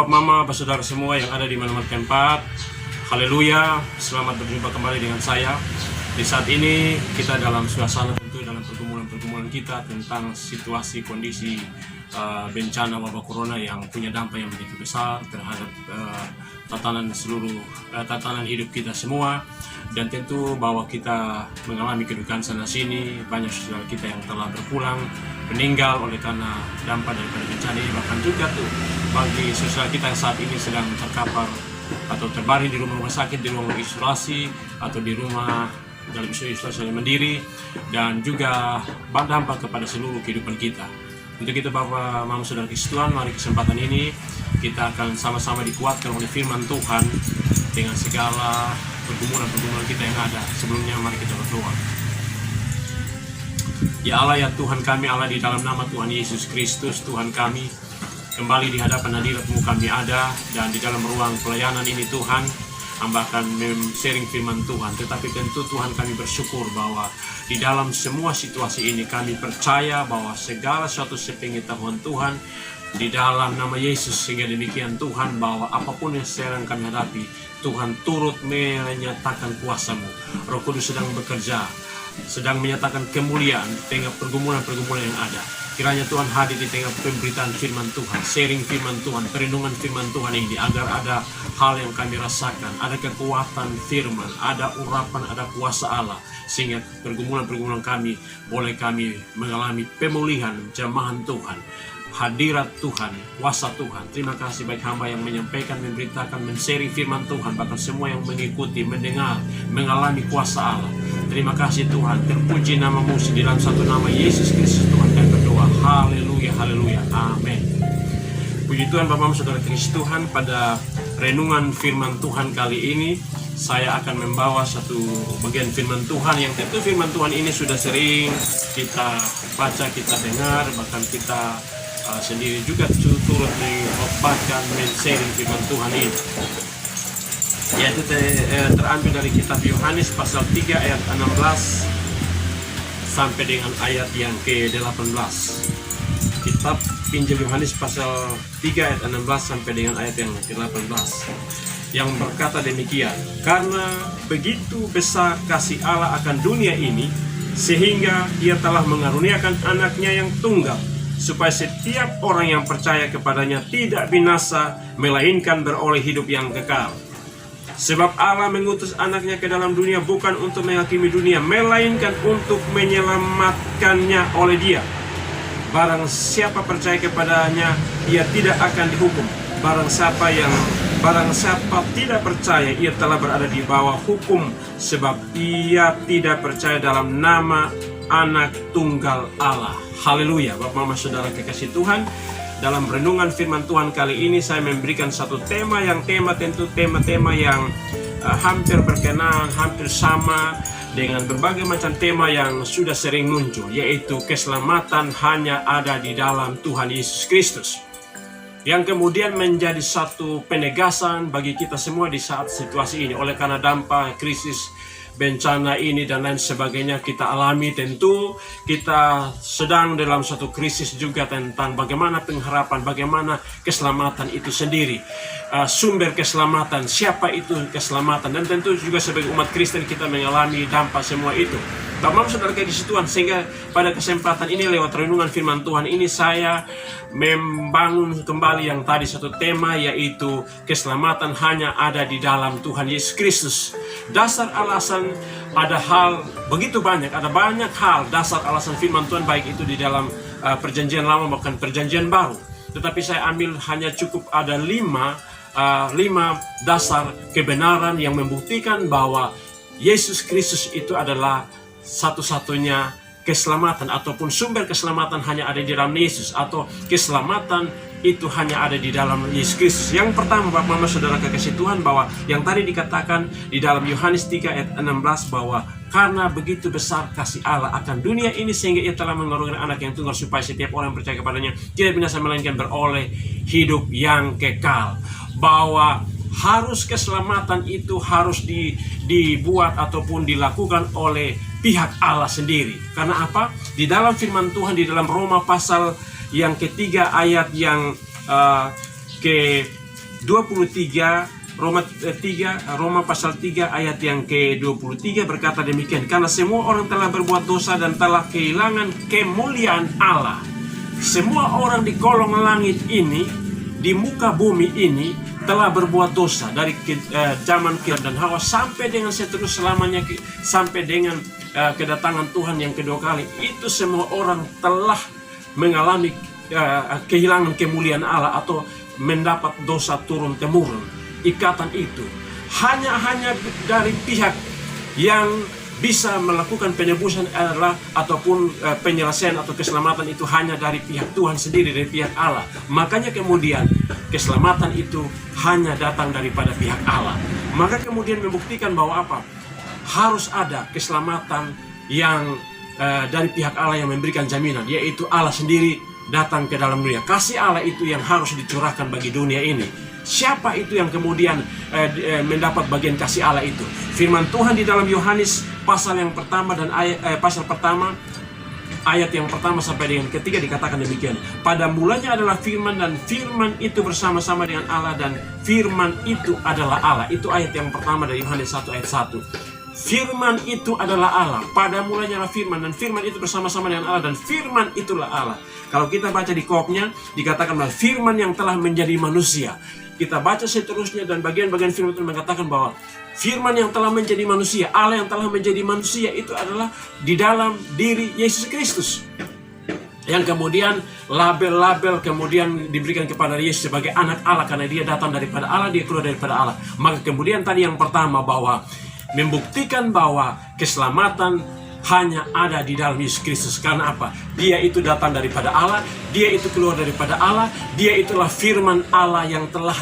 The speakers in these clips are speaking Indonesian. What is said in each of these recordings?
Mama, Bapak Saudara semua yang ada di mana-mana tempat. Haleluya, selamat berjumpa kembali dengan saya. Di saat ini kita dalam suasana tentu dalam pergumulan kita tentang situasi kondisi bencana wabah corona yang punya dampak yang begitu besar terhadap tatanan hidup kita semua. Dan tentu bahwa kita mengalami kedukaan sana sini, banyak saudara kita yang telah berpulang, meninggal oleh karena dampak daripada bencana ini. Bahkan juga tuh bagi saudara kita yang saat ini sedang terkapar atau terbaring di rumah sakit, di ruang isolasi atau di rumah dalam isolasi mandiri, dan juga berdampak kepada seluruh kehidupan kita. Untuk itu Bapak, Mama, Saudara Tuhan, mari kesempatan ini kita akan sama-sama dikuatkan oleh firman Tuhan dengan segala pergumulan kita yang ada. Sebelumnya mari kita berdoa. Ya Allah, ya Tuhan kami, Allah, di dalam nama Tuhan Yesus Kristus, Tuhan kami, kembali di hadapan hadirat-Mu kami ada, dan di dalam ruang pelayanan ini Tuhan, hamba akan sharing firman Tuhan. Tetapi tentu Tuhan kami bersyukur bahwa di dalam semua situasi ini kami percaya bahwa segala sesuatu sepengetahuan Tuhan di dalam nama Yesus, sehingga demikian Tuhan bahwa apapun yang sedang kami hadapi, Tuhan turut menyatakan kuasa-Mu. Roh Kudus sedang bekerja, sedang menyatakan kemuliaan di tengah pergumulan-pergumulan yang ada. Kiranya Tuhan hadir di tengah pemberitaan firman Tuhan, sharing firman Tuhan, perlindungan firman Tuhan ini, agar ada hal yang kami rasakan, ada kekuatan firman, ada urapan, ada kuasa Allah, sehingga pergumulan-pergumulan kami boleh kami mengalami pemulihan, jamahan Tuhan, hadirat Tuhan, kuasa Tuhan. Terima kasih baik hamba yang menyampaikan, memberitakan, men-sharing firman Tuhan, bahkan semua yang mengikuti, mendengar, mengalami kuasa Allah. Terima kasih Tuhan, terpuji nama-Mu di dalam satu nama Yesus Kristus Tuhan kami berdoa. Haleluya, haleluya, amin. Puji Tuhan Bapak, Saudara Kristus Tuhan, pada renungan firman Tuhan kali ini saya akan membawa satu bagian firman Tuhan yang tentu firman Tuhan ini sudah sering kita baca, kita dengar, bahkan kita sendiri juga turut mengkhotbahkan, men-sharing firman Tuhan ini, yaitu terambil dari kitab Yohanes pasal 3 ayat 16 sampai dengan ayat yang ke-18. Kitab Injil Yohanes pasal 3 ayat 16 sampai dengan ayat yang ke-18, yang berkata demikian: karena begitu besar kasih Allah akan dunia ini, sehingga Ia telah mengaruniakan anaknya yang tunggal, supaya setiap orang yang percaya kepadanya tidak binasa, melainkan beroleh hidup yang kekal. Sebab Allah mengutus anaknya ke dalam dunia bukan untuk menghakimi dunia, melainkan untuk menyelamatkannya oleh Dia. Barang siapa percaya kepadanya, ia tidak akan dihukum. Barang siapa tidak percaya, ia telah berada di bawah hukum, sebab ia tidak percaya dalam nama Anak Tunggal Allah. Haleluya. Bapak, Mama, Saudara kekasih Tuhan, dalam renungan firman Tuhan kali ini saya memberikan satu tema yang tentu tema-tema yang hampir berkenaan, hampir sama dengan berbagai macam tema yang sudah sering muncul, yaitu keselamatan hanya ada di dalam Tuhan Yesus Kristus, yang kemudian menjadi satu penegasan bagi kita semua di saat situasi ini. Oleh karena dampak krisis bencana ini dan lain sebagainya kita alami, tentu kita sedang dalam suatu krisis juga tentang bagaimana pengharapan, bagaimana keselamatan itu sendiri, sumber keselamatan, siapa itu keselamatan, dan tentu juga sebagai umat Kristen kita mengalami dampak semua itu. Bapak, Saudara kekasih Tuhan, sehingga pada kesempatan ini lewat renungan firman Tuhan ini saya membangun kembali yang tadi satu tema, yaitu keselamatan hanya ada di dalam Tuhan Yesus Kristus. Dasar alasan ada hal begitu banyak, ada banyak hal dasar alasan firman Tuhan, baik itu di dalam perjanjian lama maupun perjanjian baru. Tetapi saya ambil hanya cukup ada lima dasar kebenaran yang membuktikan bahwa Yesus Kristus itu adalah satu-satunya keselamatan, ataupun sumber keselamatan hanya ada di dalam Yesus, atau keselamatan itu hanya ada di dalam Yesus Kristus. Yang pertama, Bapak, Mama, Saudara kekasih Tuhan, bahwa yang tadi dikatakan di dalam Yohanes 3 ayat 16, bahwa karena begitu besar kasih Allah akan dunia ini, sehingga Ia telah mengaruniakan anak yang tunggal, supaya setiap orang yang percaya kepadanya tidak binasa, melainkan beroleh hidup yang kekal. Bahwa harus keselamatan itu harus dibuat ataupun dilakukan oleh pihak Allah sendiri. Karena apa? Di dalam firman Tuhan, di dalam Roma pasal yang ketiga ayat yang Roma pasal 3 ayat yang ke-23 berkata demikian, karena semua orang telah berbuat dosa dan telah kehilangan kemuliaan Allah. Semua orang di kolong langit ini, di muka bumi ini telah berbuat dosa dari zaman dan Hawa sampai dengan seterus selamanya, sampai dengan kedatangan Tuhan yang kedua kali. Itu semua orang telah mengalami kehilangan kemuliaan Allah atau mendapat dosa turun temurun. Ikatan itu hanya dari pihak yang bisa melakukan penebusan adalah ataupun penyelesaian atau keselamatan itu hanya dari pihak Tuhan sendiri, dari pihak Allah. Makanya kemudian keselamatan itu hanya datang daripada pihak Allah. Maka kemudian membuktikan bahwa apa? Harus ada keselamatan yang dari pihak Allah yang memberikan jaminan, yaitu Allah sendiri datang ke dalam dunia. Kasih Allah itu yang harus dicurahkan bagi dunia ini. Siapa itu yang kemudian mendapat bagian kasih Allah itu? Firman Tuhan di dalam Yohanes pasal yang pertama dan pasal pertama ayat yang pertama sampai dengan ketiga dikatakan demikian. Pada mulanya adalah firman, dan firman itu bersama-sama dengan Allah, dan firman itu adalah Allah. Itu ayat yang pertama dari Yohanes 1 ayat 1. Firman itu adalah Allah. Pada mulanya adalah firman, dan firman itu bersama-sama dengan Allah, dan firman itulah Allah. Kalau kita baca di kopnya dikatakan bahwa firman yang telah menjadi manusia. Kita baca seterusnya dan bagian-bagian firman itu mengatakan bahwa firman yang telah menjadi manusia, Allah yang telah menjadi manusia itu adalah di dalam diri Yesus Kristus. Yang kemudian label-label kemudian diberikan kepada Yesus sebagai anak Allah karena dia datang daripada Allah, dia keluar daripada Allah. Maka kemudian tadi yang pertama bahwa membuktikan bahwa keselamatan hanya ada di dalam Yesus Kristus. Karena apa? Dia itu datang daripada Allah, dia itu keluar daripada Allah, dia itulah firman Allah yang telah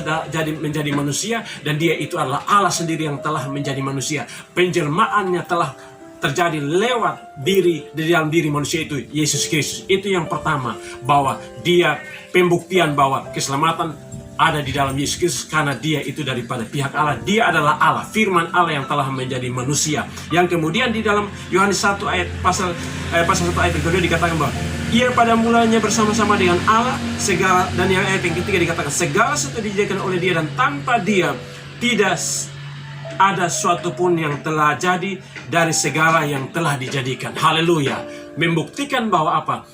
menjadi manusia, dan dia itu adalah Allah sendiri yang telah menjadi manusia. Penjelmaannya telah terjadi lewat di dalam diri manusia itu, Yesus Kristus. Itu yang pertama, bahwa dia pembuktian bahwa keselamatan ada di dalam Yesus Kristus karena dia itu daripada pihak Allah. Dia adalah Allah, firman Allah yang telah menjadi manusia. Yang kemudian di dalam Yohanes 1 ayat pasal 1 ayat kedua dikatakan bahwa ia pada mulanya bersama-sama dengan Allah segala, dan yang ayat yang ketiga dikatakan segala sesuatu dijadikan oleh dia, dan tanpa dia tidak ada suatu pun yang telah jadi dari segala yang telah dijadikan. Haleluya. Membuktikan bahwa apa?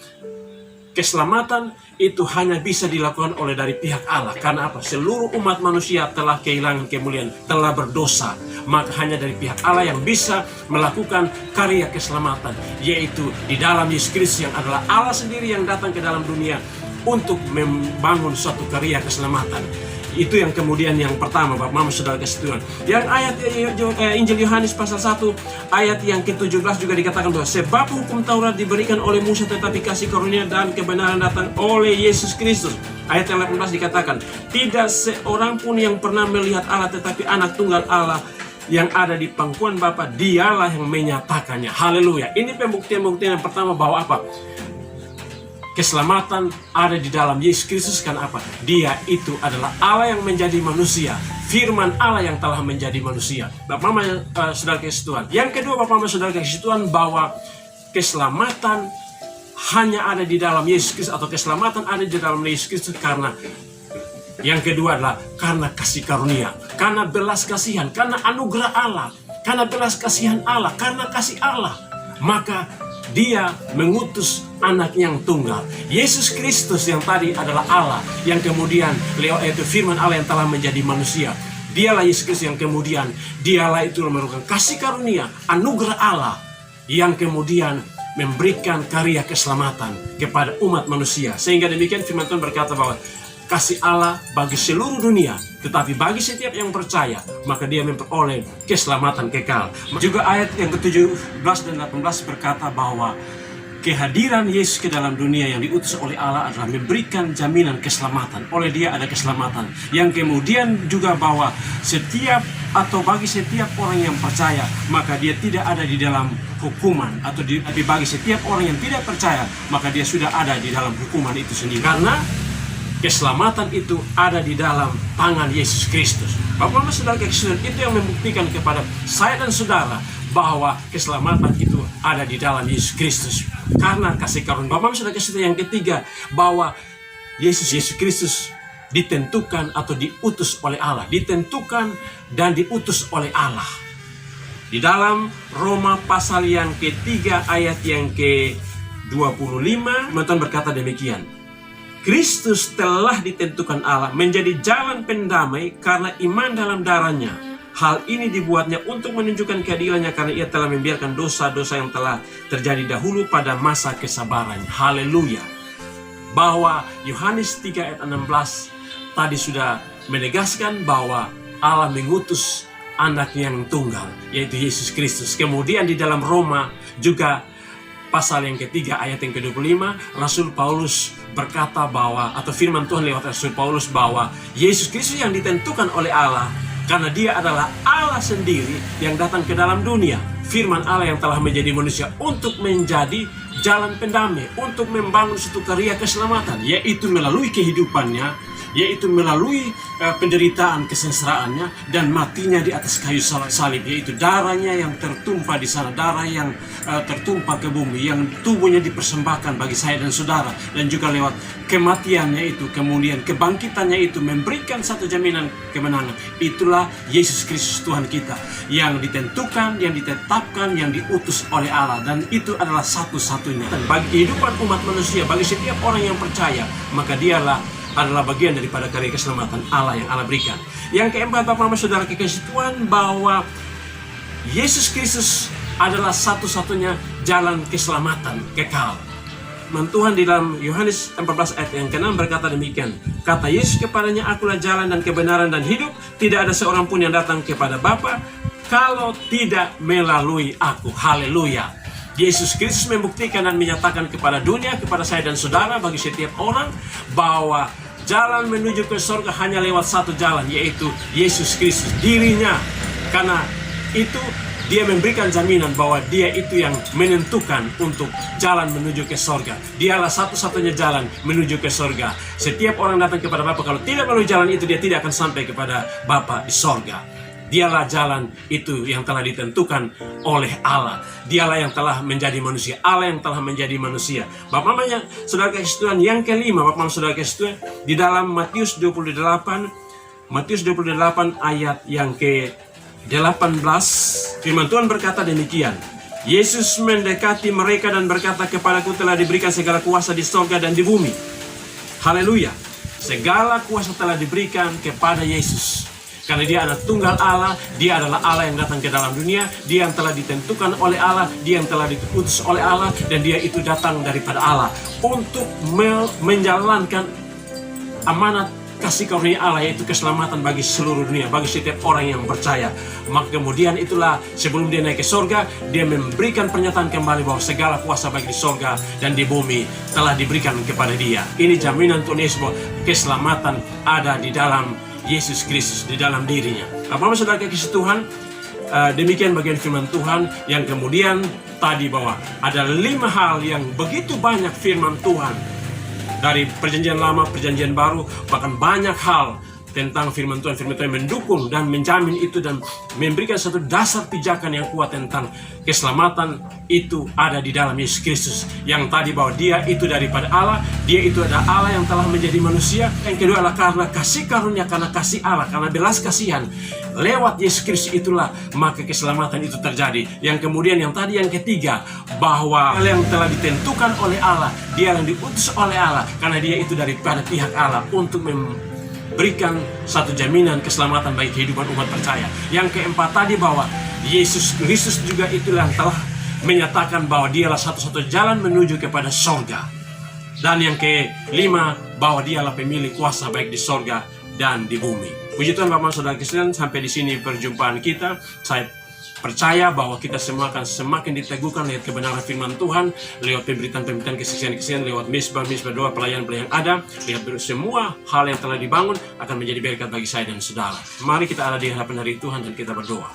Keselamatan itu hanya bisa dilakukan oleh dari pihak Allah. Karena apa? Seluruh umat manusia telah kehilangan kemuliaan, telah berdosa. Maka hanya dari pihak Allah yang bisa melakukan karya keselamatan, yaitu di dalam Yesus Kristus yang adalah Allah sendiri yang datang ke dalam dunia untuk membangun suatu karya keselamatan. Itu yang kemudian yang pertama, Bapak Mama Saudara kasih Tuhan. Yang ayat Injil Yohanes pasal 1 ayat yang ke-17 juga dikatakan bahwa sebab hukum Taurat diberikan oleh Musa, tetapi kasih karunia dan kebenaran datang oleh Yesus Kristus. Ayat yang 18 dikatakan tidak seorang pun yang pernah melihat Allah, tetapi anak tunggal Allah yang ada di pangkuan Bapa, dialah yang menyatakannya. Haleluya. Ini pembuktian-pembuktian yang pertama bahwa apa? Keselamatan ada di dalam Yesus Kristus. Karena apa? Dia itu adalah Allah yang menjadi manusia, firman Allah yang telah menjadi manusia. Bapak Mama Saudara kasih Tuhan. Yang kedua, Bapak Mama Saudara kasih Tuhan, bahwa keselamatan hanya ada di dalam Yesus Kristus, atau keselamatan ada di dalam Yesus Kristus karena yang kedua adalah karena kasih karunia, karena belas kasihan, karena anugerah Allah, karena belas kasihan Allah, karena kasih Allah. Maka dia mengutus anak yang tunggal, Yesus Kristus, yang tadi adalah Allah, yang kemudian itu firman Allah yang telah menjadi manusia. Dialah Yesus Kristus yang kemudian dialah itu merupakan kasih karunia, anugerah Allah yang kemudian memberikan karya keselamatan kepada umat manusia. Sehingga demikian firman Tuhan berkata bahwa kasih Allah bagi seluruh dunia, tetapi bagi setiap yang percaya, maka dia memperoleh keselamatan kekal. Juga ayat yang ke-17 dan 18 berkata bahwa kehadiran Yesus ke dalam dunia yang diutus oleh Allah adalah memberikan jaminan keselamatan. Oleh dia ada keselamatan. Yang kemudian juga bahwa bagi setiap orang yang percaya, maka dia tidak ada di dalam hukuman. Tapi bagi setiap orang yang tidak percaya, maka dia sudah ada di dalam hukuman itu sendiri. Karena keselamatan itu ada di dalam tangan Yesus Kristus. Bapak Mama Saudara kasih, itu yang membuktikan kepada saya dan saudara bahwa keselamatan itu ada di dalam Yesus Kristus karena kasih karunia. Bapak Mama Saudara kasih, yang ketiga, bahwa Yesus Kristus ditentukan atau diutus oleh Allah. Ditentukan dan diutus oleh Allah. Di dalam Roma pasal yang ketiga ayat yang ke-25, Tuhan berkata demikian. Kristus telah ditentukan Allah menjadi jalan pendamai karena iman dalam darahnya. Hal ini dibuatnya untuk menunjukkan keadilannya karena ia telah membiarkan dosa-dosa yang telah terjadi dahulu pada masa kesabarannya. Haleluya. Bahwa Yohanes 3 ayat 16 tadi sudah menegaskan bahwa Allah mengutus anak yang tunggal, yaitu Yesus Kristus. Kemudian di dalam Roma juga pasal yang ketiga ayat yang ke-25, Rasul Paulus berkata bahwa, atau firman Tuhan lewat Rasul Paulus, bahwa Yesus Kristus yang ditentukan oleh Allah karena dia adalah Allah sendiri yang datang ke dalam dunia. Firman Allah yang telah menjadi manusia untuk menjadi jalan pendamai, untuk membangun suatu karya keselamatan, yaitu melalui kehidupannya, yaitu melalui penderitaan kesengsaraannya dan matinya di atas kayu salib, yaitu darahnya yang tertumpah di sana, darah yang tertumpah ke bumi, yang tubuhnya dipersembahkan bagi saya dan saudara, dan juga lewat kematiannya itu, kemudian kebangkitannya itu memberikan satu jaminan kemenangan. Itulah Yesus Kristus Tuhan kita yang ditentukan, yang ditetapkan, yang diutus oleh Allah, dan itu adalah satu-satunya. Dan bagi kehidupan umat manusia, bagi setiap orang yang percaya, maka dialah adalah bagian daripada karya keselamatan Allah yang Allah berikan. Yang keempat, Bapak Ibu Saudara kekasih Tuhan, bahwa Yesus Kristus adalah satu-satunya jalan keselamatan kekal. Tuhan di dalam Yohanes 14 ayat yang ke-6 berkata demikian. Kata Yesus kepadanya, akulah jalan dan kebenaran dan hidup. Tidak ada seorang pun yang datang kepada Bapa kalau tidak melalui aku. Haleluya. Yesus Kristus membuktikan dan menyatakan kepada dunia, kepada saya dan saudara, bagi setiap orang, bahwa jalan menuju ke surga hanya lewat satu jalan, yaitu Yesus Kristus dirinya. Karena itu dia memberikan jaminan bahwa dia itu yang menentukan untuk jalan menuju ke surga. Dialah satu-satunya jalan menuju ke surga. Setiap orang datang kepada Bapa, kalau tidak melalui jalan itu, dia tidak akan sampai kepada Bapa di surga. Dialah jalan itu yang telah ditentukan oleh Allah. Dialah yang telah menjadi manusia. Allah yang telah menjadi manusia. Bapak namanya saudara kasih Tuhan yang kelima, Bapak saudara kasih Tuhan, di dalam Matius 28 ayat yang ke-18, firman Tuhan berkata demikian. Yesus mendekati mereka dan berkata, kepadaku telah diberikan segala kuasa di surga dan di bumi. Haleluya. Segala kuasa telah diberikan kepada Yesus. Karena dia anak tunggal Allah, dia adalah Allah yang datang ke dalam dunia, dia yang telah ditentukan oleh Allah, dia yang telah diutus oleh Allah, dan dia itu datang daripada Allah untuk menjalankan amanat kasih karunia Allah, yaitu keselamatan bagi seluruh dunia, bagi setiap orang yang percaya. Maka kemudian itulah sebelum dia naik ke surga, dia memberikan pernyataan kembali bahwa segala kuasa baik di surga dan di bumi telah diberikan kepada dia. Ini jaminan Tuhan Yesus bahwa keselamatan ada di dalam Yesus Kristus, di dalam dirinya. Bapak saudara kekasih Tuhan, demikian bagian firman Tuhan yang kemudian tadi bahwa ada 5 hal yang begitu banyak firman Tuhan dari perjanjian lama, perjanjian baru, bahkan banyak hal tentang firman Tuhan mendukung dan menjamin itu dan memberikan satu dasar pijakan yang kuat tentang keselamatan itu ada di dalam Yesus Kristus. Yang tadi bahwa dia itu daripada Allah, dia itu adalah Allah yang telah menjadi manusia. Yang kedua adalah karena kasih karunia, karena kasih Allah, karena belas kasihan lewat Yesus Kristus itulah maka keselamatan itu terjadi. Yang kemudian yang tadi yang ketiga, bahwa yang telah ditentukan oleh Allah, dia yang diutus oleh Allah, karena dia itu daripada pihak Allah untuk berikan satu jaminan keselamatan bagi kehidupan umat percaya. Yang keempat tadi bahwa Yesus Kristus juga itulah yang telah menyatakan bahwa dialah satu-satu jalan menuju kepada surga. Dan yang kelima bahwa dialah pemilik kuasa baik di surga dan di bumi. Puji Tuhan Bapak Saudara Kristen, sampai di sini perjumpaan kita. Saya percaya bahwa kita semua akan semakin diteguhkan lewat kebenaran firman Tuhan, lewat pemberitaan-pemberitaan kesaksian-kesaksian, lewat misbah-misbah doa, pelayan-pelayan ada, lihat semua hal yang telah dibangun akan menjadi berkat bagi saya dan saudara. Mari kita ada di hadapan hari Tuhan dan kita berdoa.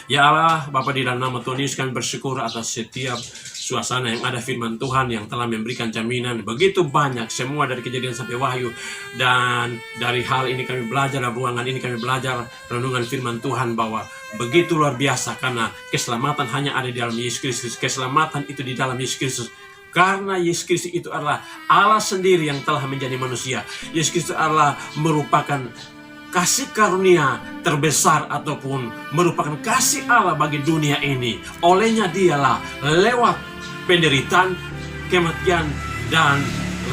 Ya Allah, Bapa di dalam nama Tuhan Yesus, kami bersyukur atas setiap suasana yang ada firman Tuhan yang telah memberikan jaminan begitu banyak, semua dari Kejadian sampai Wahyu. Dan dari hal ini kami belajar, dalam ruangan ini kami belajar renungan firman Tuhan bahwa begitu luar biasa, karena keselamatan hanya ada di dalam Yesus Kristus. Keselamatan itu di dalam Yesus Kristus. Karena Yesus Kristus itu adalah Allah sendiri yang telah menjadi manusia. Yesus Kristus adalah merupakan kasih karunia terbesar ataupun merupakan kasih Allah bagi dunia ini. Olehnya dialah lewat penderitaan, kematian, dan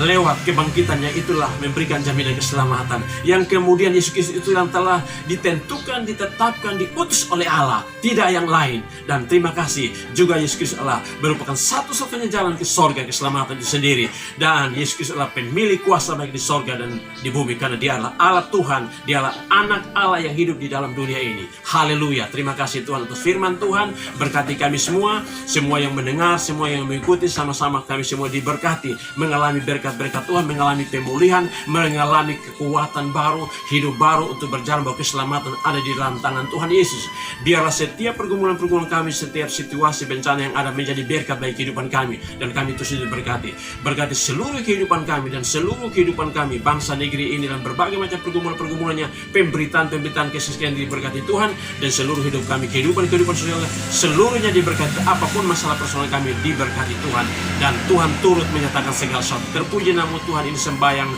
lewat kebangkitannya itulah memberikan jaminan keselamatan. Yang kemudian Yesus Kristus itu yang telah ditentukan, ditetapkan, diutus oleh Allah, tidak yang lain. Dan terima kasih juga Yesus Kristus Allah merupakan satu-satunya jalan ke sorga, keselamatan itu sendiri. Dan Yesus Kristus adalah pemilik kuasa baik di sorga dan di bumi, karena dia adalah Allah Tuhan, dia adalah anak Allah yang hidup di dalam dunia ini. Haleluya. Terima kasih Tuhan atas firman Tuhan. Berkati kami semua yang mendengar, semua yang mengikuti, sama-sama kami semua diberkati, mengalami berkat-berkat Tuhan, mengalami pemulihan, mengalami kekuatan baru, hidup baru untuk berjalan bahwa keselamatan ada di dalam tangan Tuhan Yesus. Biarlah setiap pergumulan-pergumulan kami, setiap situasi bencana yang ada menjadi berkat bagi kehidupan kami, dan kami terus diberkati. Berkati seluruh kehidupan kami dan seluruh kehidupan kami, bangsa negeri ini, dan berbagai macam pergumulan-pergumulannya, pemberitaan-pemberitaan kesaksian diberkati Tuhan, dan seluruh hidup kami, kehidupan sosial, seluruhnya diberkati. Apapun masalah personal kami diberkati Tuhan, dan Tuhan turut menyatakan segala sesuatu. Terpuji nama Tuhan. Ini sembahyang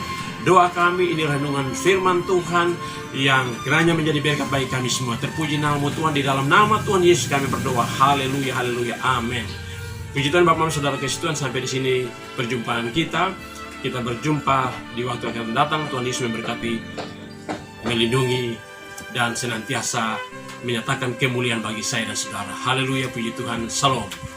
doa kami, ini renungan firman Tuhan yang kiranya menjadi berkat bagi kami semua. Terpuji nama Tuhan. Di dalam nama Tuhan Yesus kami berdoa. Haleluya, haleluya, amin. Puji Tuhan Bapak Saudara Kristus Tuhan, sampai di sini perjumpaan kita. Kita berjumpa di waktu akan datang. Tuhan Yesus memberkati, melindungi, dan senantiasa menyatakan kemuliaan bagi saya dan saudara. Haleluya, puji Tuhan. Salam.